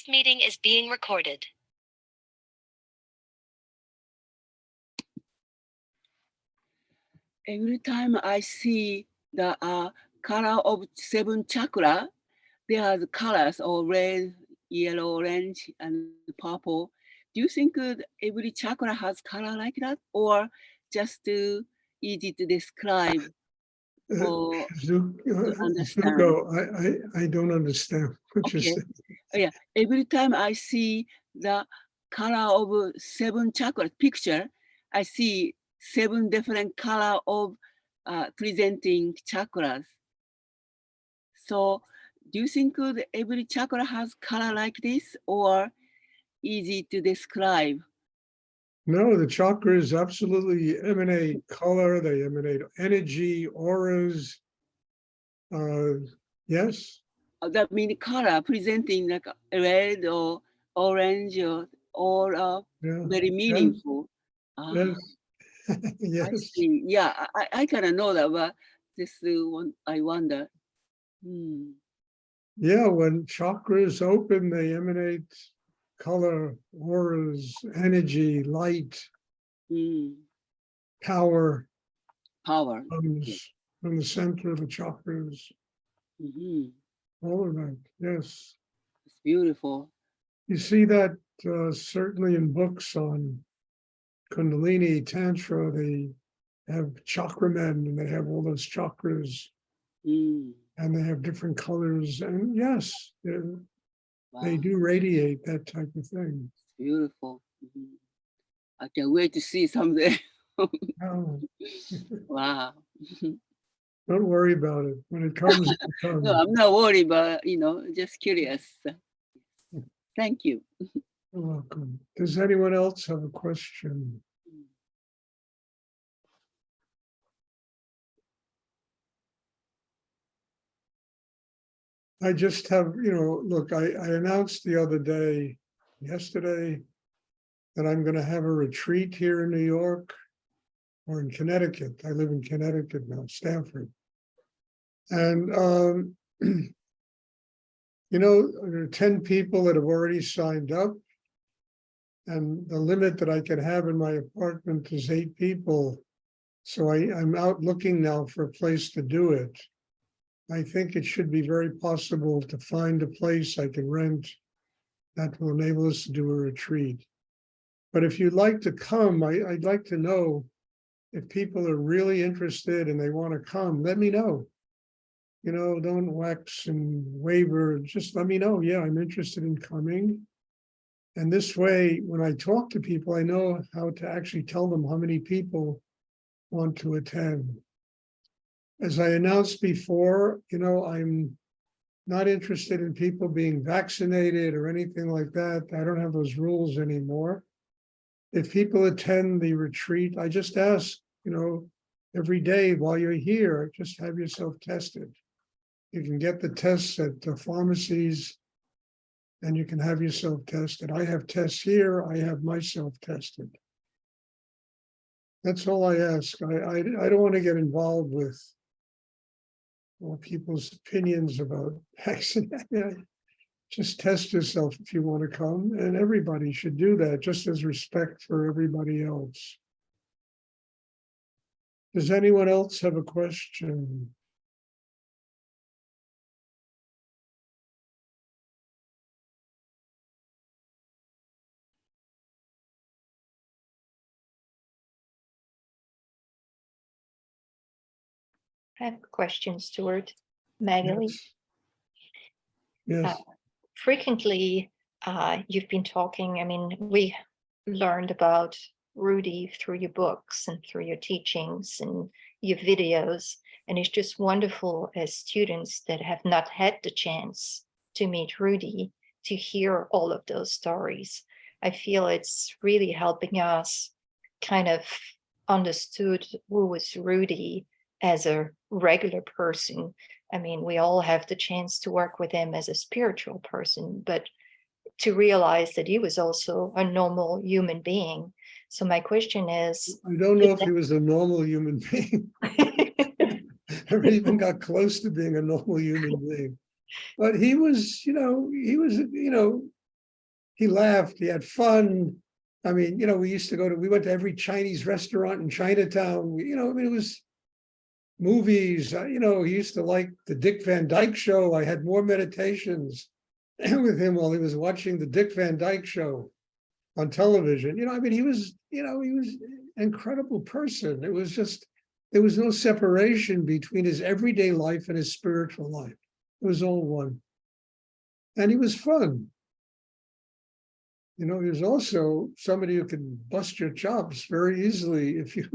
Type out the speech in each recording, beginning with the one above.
This meeting is being recorded. Every time I see the color of 7 chakra, there are the colors of red, yellow, orange, and purple. Do you think every chakra has color like that, or just easy to describe or to understand? Zuko, I don't understand what you're saying. Yeah, every time I see the color of 7 chakra picture, I see 7 different color of presenting chakras. So do you think every chakra has color like this, or easy to describe? No, the chakras absolutely emanate color, they emanate energy, auras. Yes. That means color presenting like red or orange or Yeah. very meaningful. Yes. I Yes. see. Yeah, I kind of know that, but this one I wonder. Yeah, when chakras open, they emanate color, auras, energy, light, power comes from the center of the chakras. All of that, yes. It's beautiful. You see that certainly in books on Kundalini Tantra, they have chakra men and they have all those chakras and they have different colors. And yes, they do radiate that type of thing. Beautiful. I can't wait to see someday. Oh. Wow. Don't worry about it. When it comes, it comes. No, I'm not worried, but just curious. Thank you. You're welcome. Does anyone else have a question? I just have, look, I announced the other day, yesterday, that I'm going to have a retreat here in New York or in Connecticut. I live in Connecticut now, Stamford. And, there are 10 people that have already signed up. And the limit that I can have in my apartment is 8 people. So I'm out looking now for a place to do it. I think it should be very possible to find a place I can rent that will enable us to do a retreat. But if you'd like to come, I'd like to know if people are really interested and they want to come, let me know. Don't wax and waver, just let me know. Yeah, I'm interested in coming. And this way, when I talk to people, I know how to actually tell them how many people want to attend. As I announced before, I'm not interested in people being vaccinated or anything like that. I don't have those rules anymore. If people attend the retreat, I just ask, every day while you're here, just have yourself tested. You can get the tests at the pharmacies and you can have yourself tested. I have tests here, I have myself tested. That's all I ask. I don't want to get involved with people's opinions about vaccinating. Just test yourself if you want to come, and everybody should do that, just as respect for everybody else. Does anyone else have a question? I have a question, Stuart. Magali. Yes. Frequently, you've been talking, we learned about Rudy through your books and through your teachings and your videos. And it's just wonderful as students that have not had the chance to meet Rudy to hear all of those stories. I feel it's really helping us kind of understood who was Rudy as a regular person. We all have the chance to work with him as a spiritual person, but to realize that he was also a normal human being. So my question is, I don't know if he was a normal human being. Never even got close to being a normal human being. But he was, he laughed, he had fun. I mean, we went to every Chinese restaurant in Chinatown. It was movies. He used to like the Dick Van Dyke Show. I had more meditations with him while he was watching the Dick Van Dyke Show on television. He was an incredible person. It was just, there was no separation between his everyday life and his spiritual life. It was all one. And he was fun. He was also somebody who could bust your chops very easily if you,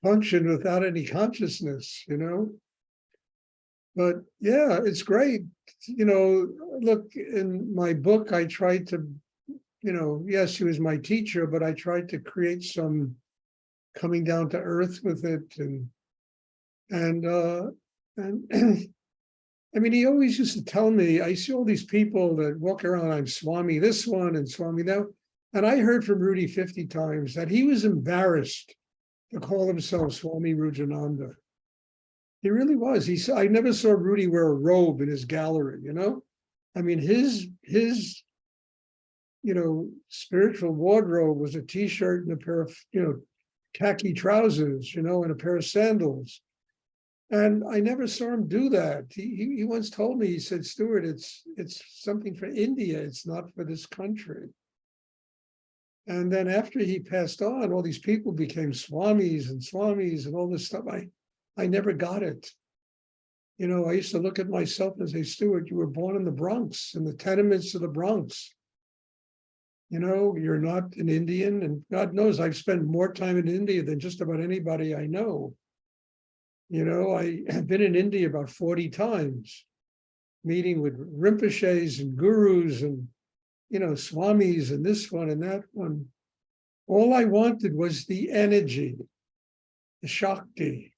function without any consciousness, But yeah, it's great. Look, in my book, I tried to, yes, he was my teacher, but I tried to create some coming down to earth with it. And I mean, he always used to tell me, I see all these people that walk around, I'm Swami this one and Swami that. And I heard from Rudy 50 times that he was embarrassed to call himself Swami Rujananda. He really was. I never saw Rudy wear a robe in his gallery, I mean, his spiritual wardrobe was a t-shirt and a pair of, khaki trousers, and a pair of sandals. And I never saw him do that. He once told me, he said, Stuart, it's something for India. It's not for this country. And then after he passed on, all these people became swamis and all this stuff. I never got it. I used to look at myself and say, Stuart, you were born in the Bronx, in the tenements of the Bronx. You're not an Indian, and God knows I've spent more time in India than just about anybody I know. I have been in India about 40 times, meeting with Rinpoches and gurus and, swamis and this one and that one. All I wanted was the energy, the Shakti,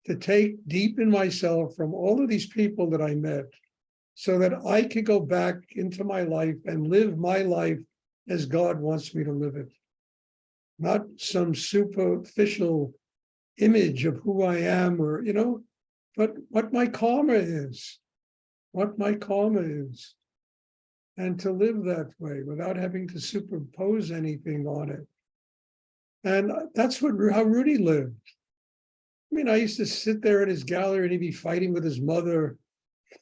to take deep in myself from all of these people that I met, so that I could go back into my life and live my life as God wants me to live it. Not some superficial image of who I am, or, but what my karma is, and to live that way without having to superimpose anything on it. And that's how Rudy lived. I mean, I used to sit there in his gallery and he'd be fighting with his mother.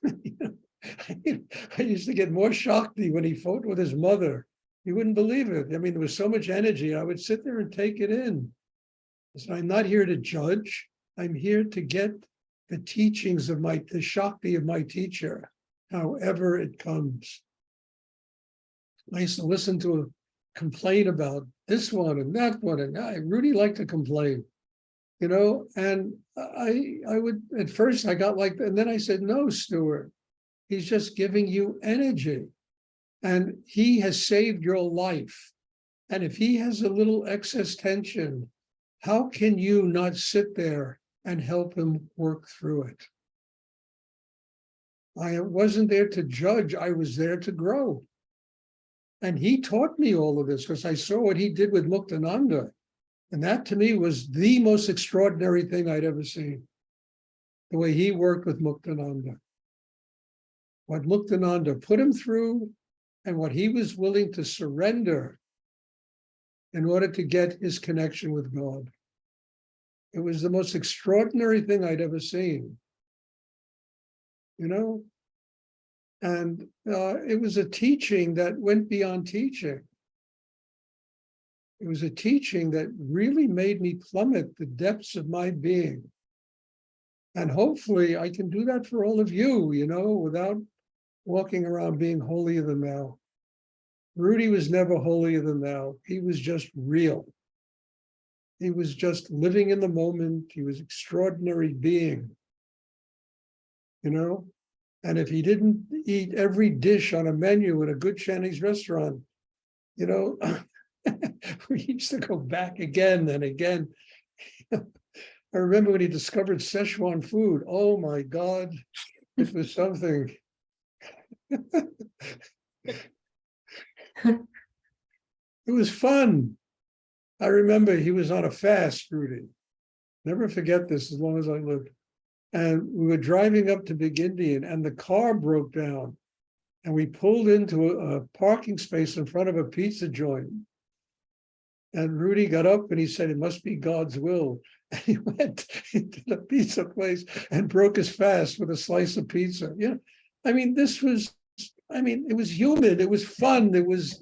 I used to get more Shakti when he fought with his mother. You wouldn't believe it. I mean, there was so much energy. I would sit there and take it in. So I'm not here to judge. I'm here to get the teachings of the Shakti of my teacher, however it comes. I used to listen to a complaint about this one and that one, and Rudy liked to complain, and I would, at first I got like, and then I said, no, Stuart, he's just giving you energy, and he has saved your life. And if he has a little excess tension, how can you not sit there and help him work through it? I wasn't there to judge, I was there to grow. And he taught me all of this because I saw what he did with Muktananda. And that to me was the most extraordinary thing I'd ever seen. The way he worked with Muktananda. What Muktananda put him through and what he was willing to surrender in order to get his connection with God. It was the most extraordinary thing I'd ever seen. And it was a teaching that went beyond teaching. It was a teaching that really made me plummet the depths of my being. And hopefully I can do that for all of you, without walking around being holier than thou. Rudy was never holier than thou. He was just real. He was just living in the moment. He was an extraordinary being, And if he didn't eat every dish on a menu in a good Chinese restaurant, we used to go back again and again. I remember when he discovered Szechuan food. Oh my God, it was something. It was fun. I remember he was on a fast, Rudy. Never forget this as long as I lived. And we were driving up to Big Indian and the car broke down. And we pulled into a parking space in front of a pizza joint. And Rudy got up and he said, it must be God's will. And he went into the pizza place and broke his fast with a slice of pizza. Yeah. I mean, it was human. It was fun. It was,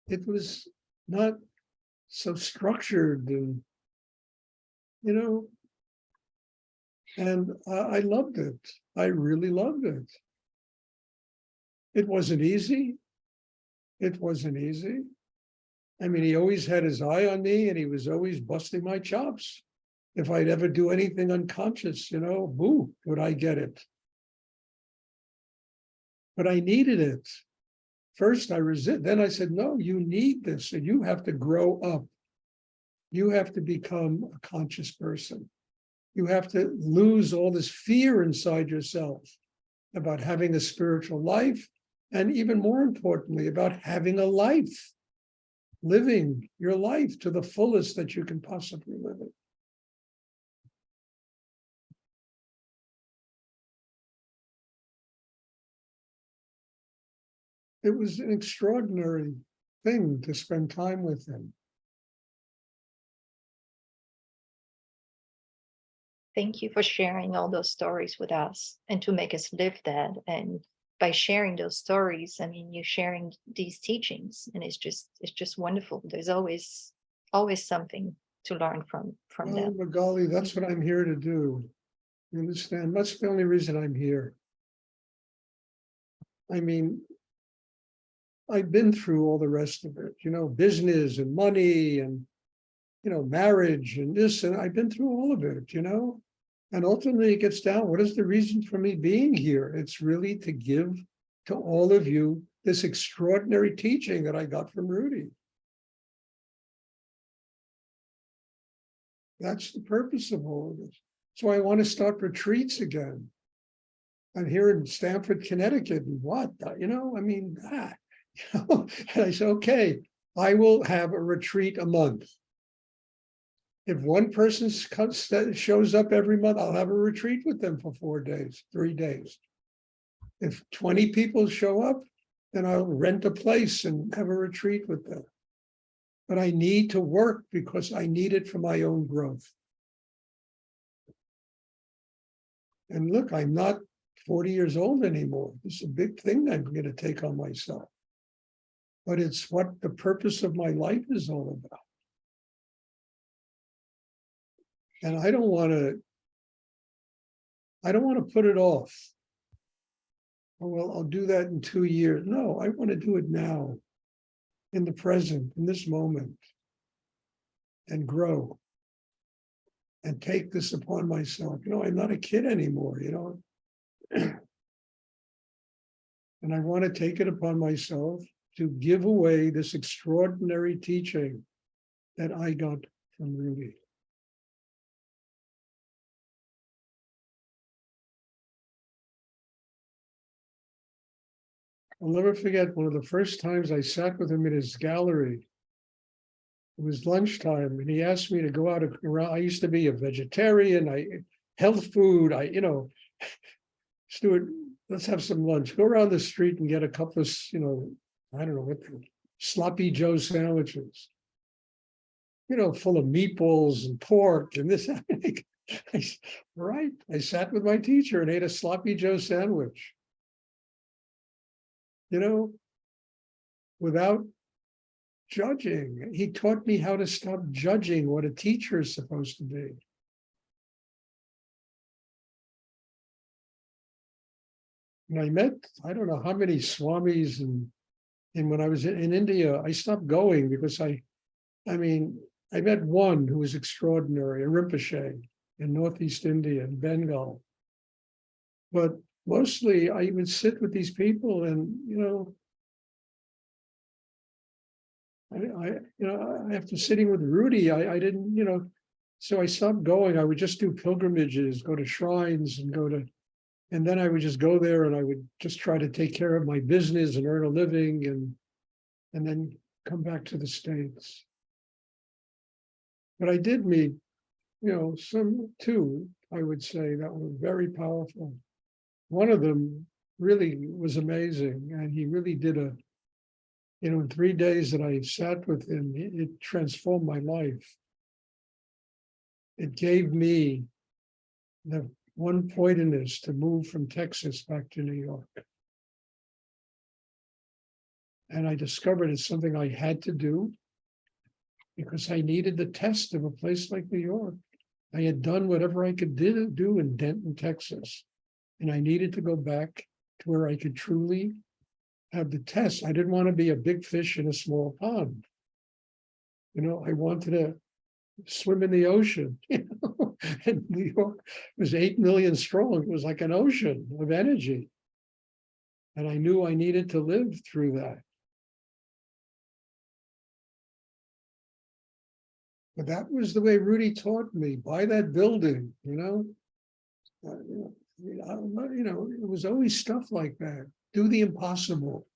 it was not so structured and, and I loved it. I really loved it. It wasn't easy. It wasn't easy. I mean, he always had his eye on me and he was always busting my chops. If I'd ever do anything unconscious, boo, would I get it. But I needed it. First I resist, then I said, no, you need this and you have to grow up. You have to become a conscious person. You have to lose all this fear inside yourself about having a spiritual life, and even more importantly, about having a life, living your life to the fullest that you can possibly live it. It was an extraordinary thing to spend time with him. Thank you for sharing all those stories with us and to make us live that. And by sharing those stories, I mean, you're sharing these teachings, and it's just wonderful. There's always something to learn from Well, them. Magali, that's what I'm here to do. You understand? That's the only reason I'm here. I mean, I've been through all the rest of it, business and money and, marriage and this, and I've been through all of it, and ultimately it gets down, what is the reason for me being here? It's really to give to all of you this extraordinary teaching that I got from Rudy. That's the purpose of all of this. So I want to start retreats again. I'm here in Stamford, Connecticut, and and I said, okay, I will have a retreat a month. If one person shows up every month, I'll have a retreat with them for 4 days, 3 days. If 20 people show up, then I'll rent a place and have a retreat with them. But I need to work because I need it for my own growth. And look, I'm not 40 years old anymore. This is a big thing I'm going to take on myself. But it's what the purpose of my life is all about. And I don't want to put it off. Oh, well, I'll do that in 2 years. No, I want to do it now, in the present, in this moment, and grow and take this upon myself. I'm not a kid anymore, and I want to take it upon myself to give away this extraordinary teaching that I got from Rudy. I'll never forget one of the first times I sat with him in his gallery. It was lunchtime, and he asked me to go out around. I used to be a vegetarian, health food, Stuart, let's have some lunch. Go around the street and get a couple of, I don't know what, sloppy Joe sandwiches, full of meatballs and pork and this. Right. I sat with my teacher and ate a sloppy Joe sandwich. Without judging. He taught me how to stop judging what a teacher is supposed to be. And I met, I don't know how many swamis, and when I was in India, I stopped going because I met one who was extraordinary, a Rinpoche in Northeast India, in Bengal. But mostly I would sit with these people and, after sitting with Rudy, I didn't, so I stopped going. I would just do pilgrimages, go to shrines and then I would just go there and I would just try to take care of my business and earn a living and then come back to the States. But I did meet, some too, I would say, that were very powerful. One of them really was amazing, and he really did in 3 days that I sat with him, it transformed my life. It gave me the one pointedness to move from Texas back to New York. And I discovered it's something I had to do because I needed the test of a place like New York. I had done whatever I could do in Denton, Texas, and I needed to go back to where I could truly have the test. I didn't want to be a big fish in a small pond. I wanted to swim in the ocean. And New York was 8 million strong. It was like an ocean of energy. And I knew I needed to live through that. But that was the way Rudy taught me, by that building, it was always stuff like that. Do the impossible.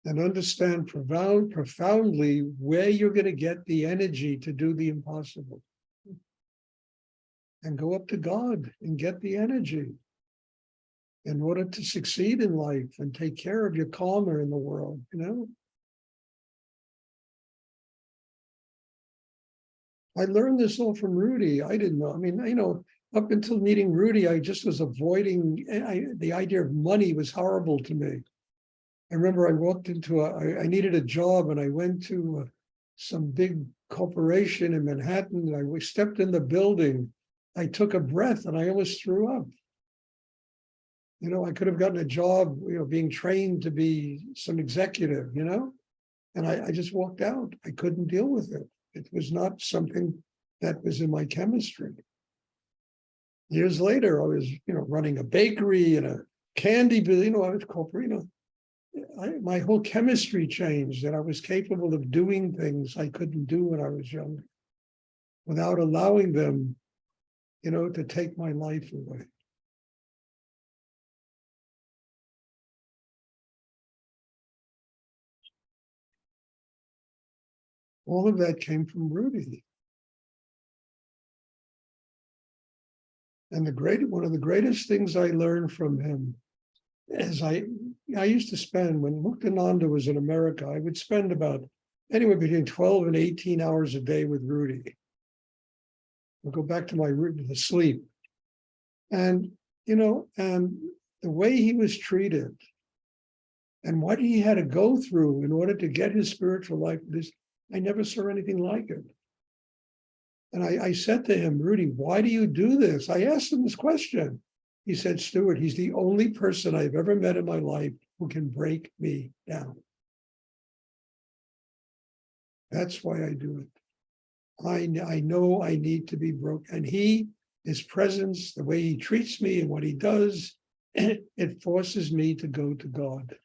And understand profoundly where you're going to get the energy to do the impossible. And go up to God and get the energy in order to succeed in life and take care of your karma in the world, I learned this all from Rudy. I didn't know. I mean, up until meeting Rudy, I just was avoiding, the idea of money was horrible to me. I remember I walked into I needed a job, and I went to some big corporation in Manhattan, and I stepped in the building. I took a breath and I almost threw up. I could have gotten a job, being trained to be some executive, and I just walked out. I couldn't deal with it. It was not something that was in my chemistry. Years later, I was, running a bakery and a candy business, I was corporate, my whole chemistry changed, and I was capable of doing things I couldn't do when I was younger without allowing them, to take my life away. All of that came from Rudy. And one of the greatest things I learned from him is I used to spend, when Muktananda was in America, I would spend about anywhere between 12 and 18 hours a day with Rudy. I'll go back to the sleep. And, and the way he was treated and what he had to go through in order to get his spiritual life, I never saw anything like it. And I said to him, Rudy, why do you do this? I asked him this question. He said, Stuart, he's the only person I've ever met in my life who can break me down. That's why I do it. I know I need to be broken. And his presence, the way he treats me and what he does, it forces me to go to God.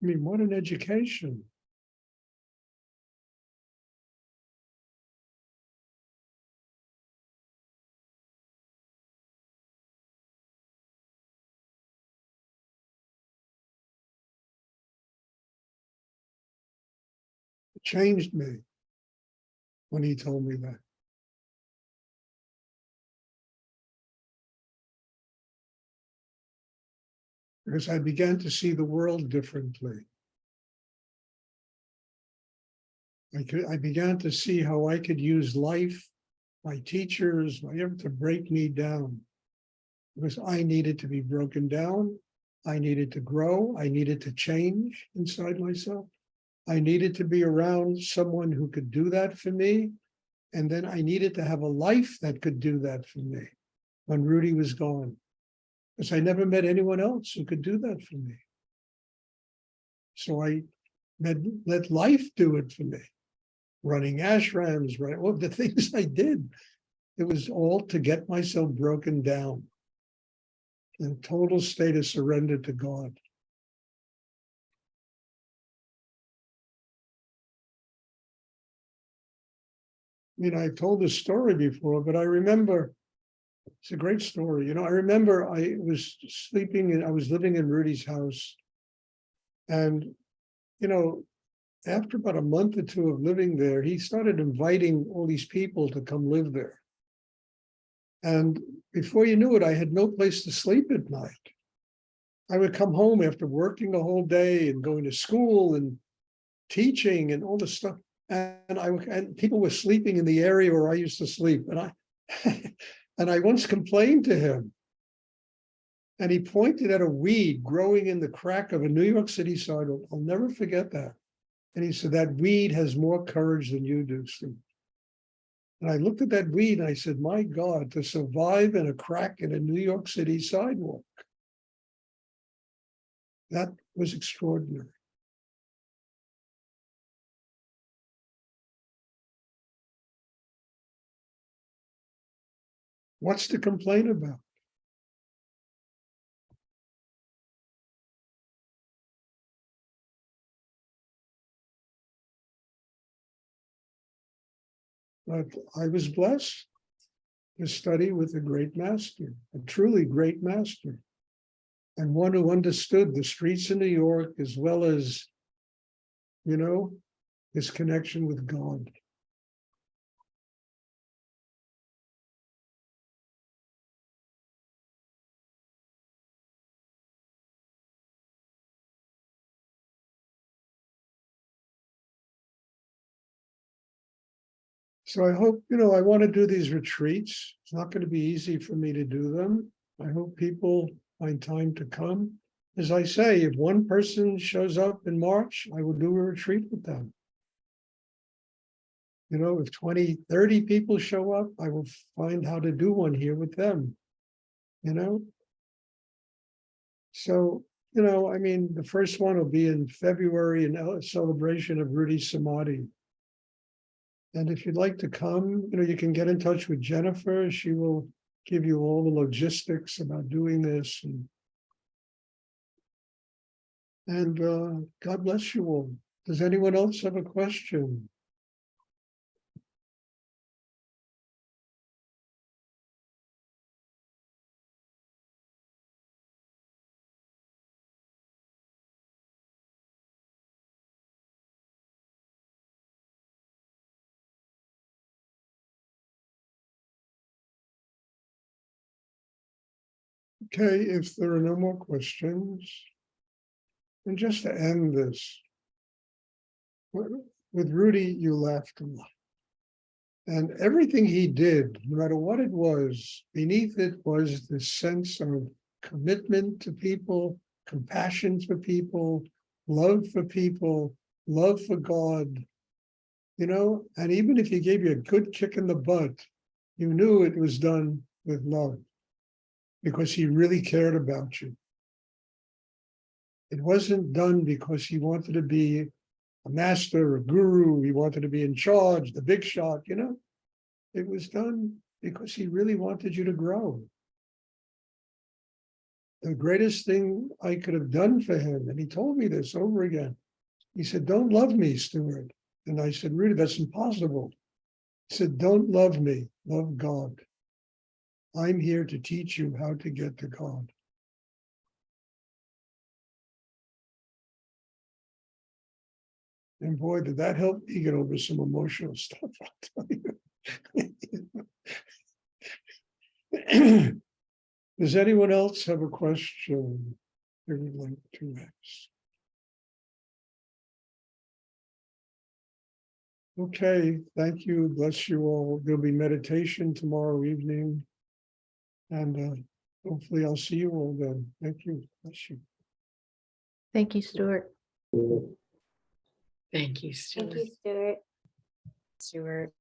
I mean, what an education. It changed me when he told me that. Because I began to see the world differently. I began to see how I could use life, my teachers, whatever, to break me down. Because I needed to be broken down. I needed to grow. I needed to change inside myself. I needed to be around someone who could do that for me. And then I needed to have a life that could do that for me when Rudy was gone. Because I never met anyone else who could do that for me. So I let life do it for me. Running ashrams, right? Well, the things I did, it was all to get myself broken down in a total state of surrender to God. I've told this story before, but I remember, it's a great story. I remember I was living in Rudy's house, And, you know, after about a month or two of living there, he started inviting all these people to come live there. And before you knew it, I had no place to sleep at night. I would come home after working a whole day and going to school and teaching and all this stuff. And people were sleeping in the area where I used to sleep. And I and I once complained to him. And he pointed at a weed growing in the crack of a New York City sidewalk. I'll never forget that. And he said, that weed has more courage than you do, Steve. And I looked at that weed and I said, my God, to survive in a crack in a New York City sidewalk. That was extraordinary. What's to complain about? But I was blessed to study with a great master, a truly great master, and one who understood the streets of New York as well as, you know, his connection with God. So I hope, you know, I want to do these retreats. It's not going to be easy for me to do them. I hope people find time to come. As I say, if one person shows up in March, I will do a retreat with them. You know, if 20, 30 people show up, I will find how to do one here with them, you know? So, you know, I mean, the first one will be in February in a celebration of Rudy's Samadhi. And if you'd like to come, you know, you can get in touch with Jennifer. She will give you all the logistics about doing this. And God bless you all. Does anyone else have a question? Okay, if there are no more questions, and just to end this, with Rudy, you laughed a lot. And everything he did, no matter what it was, beneath it was this sense of commitment to people, compassion for people, love for people, love for God, you know, and even if he gave you a good kick in the butt, you knew it was done with love because he really cared about you. It wasn't done because he wanted to be a master, a guru, he wanted to be in charge, the big shot, you know. It was done because he really wanted you to grow. The greatest thing I could have done for him, and he told me this over again, he said, don't love me, Stuart. And I said, really, that's impossible. He said, don't love me, love God. I'm here to teach you how to get to God. And boy, did that help me get over some emotional stuff, I'll tell you. Does anyone else have a question they would like to ask? Okay, thank you. Bless you all. There'll be meditation tomorrow evening. And hopefully I'll see you all then. Thank you. Bless you. Thank you, Stuart. Thank you, Stuart. Thank you, Stuart. Stuart.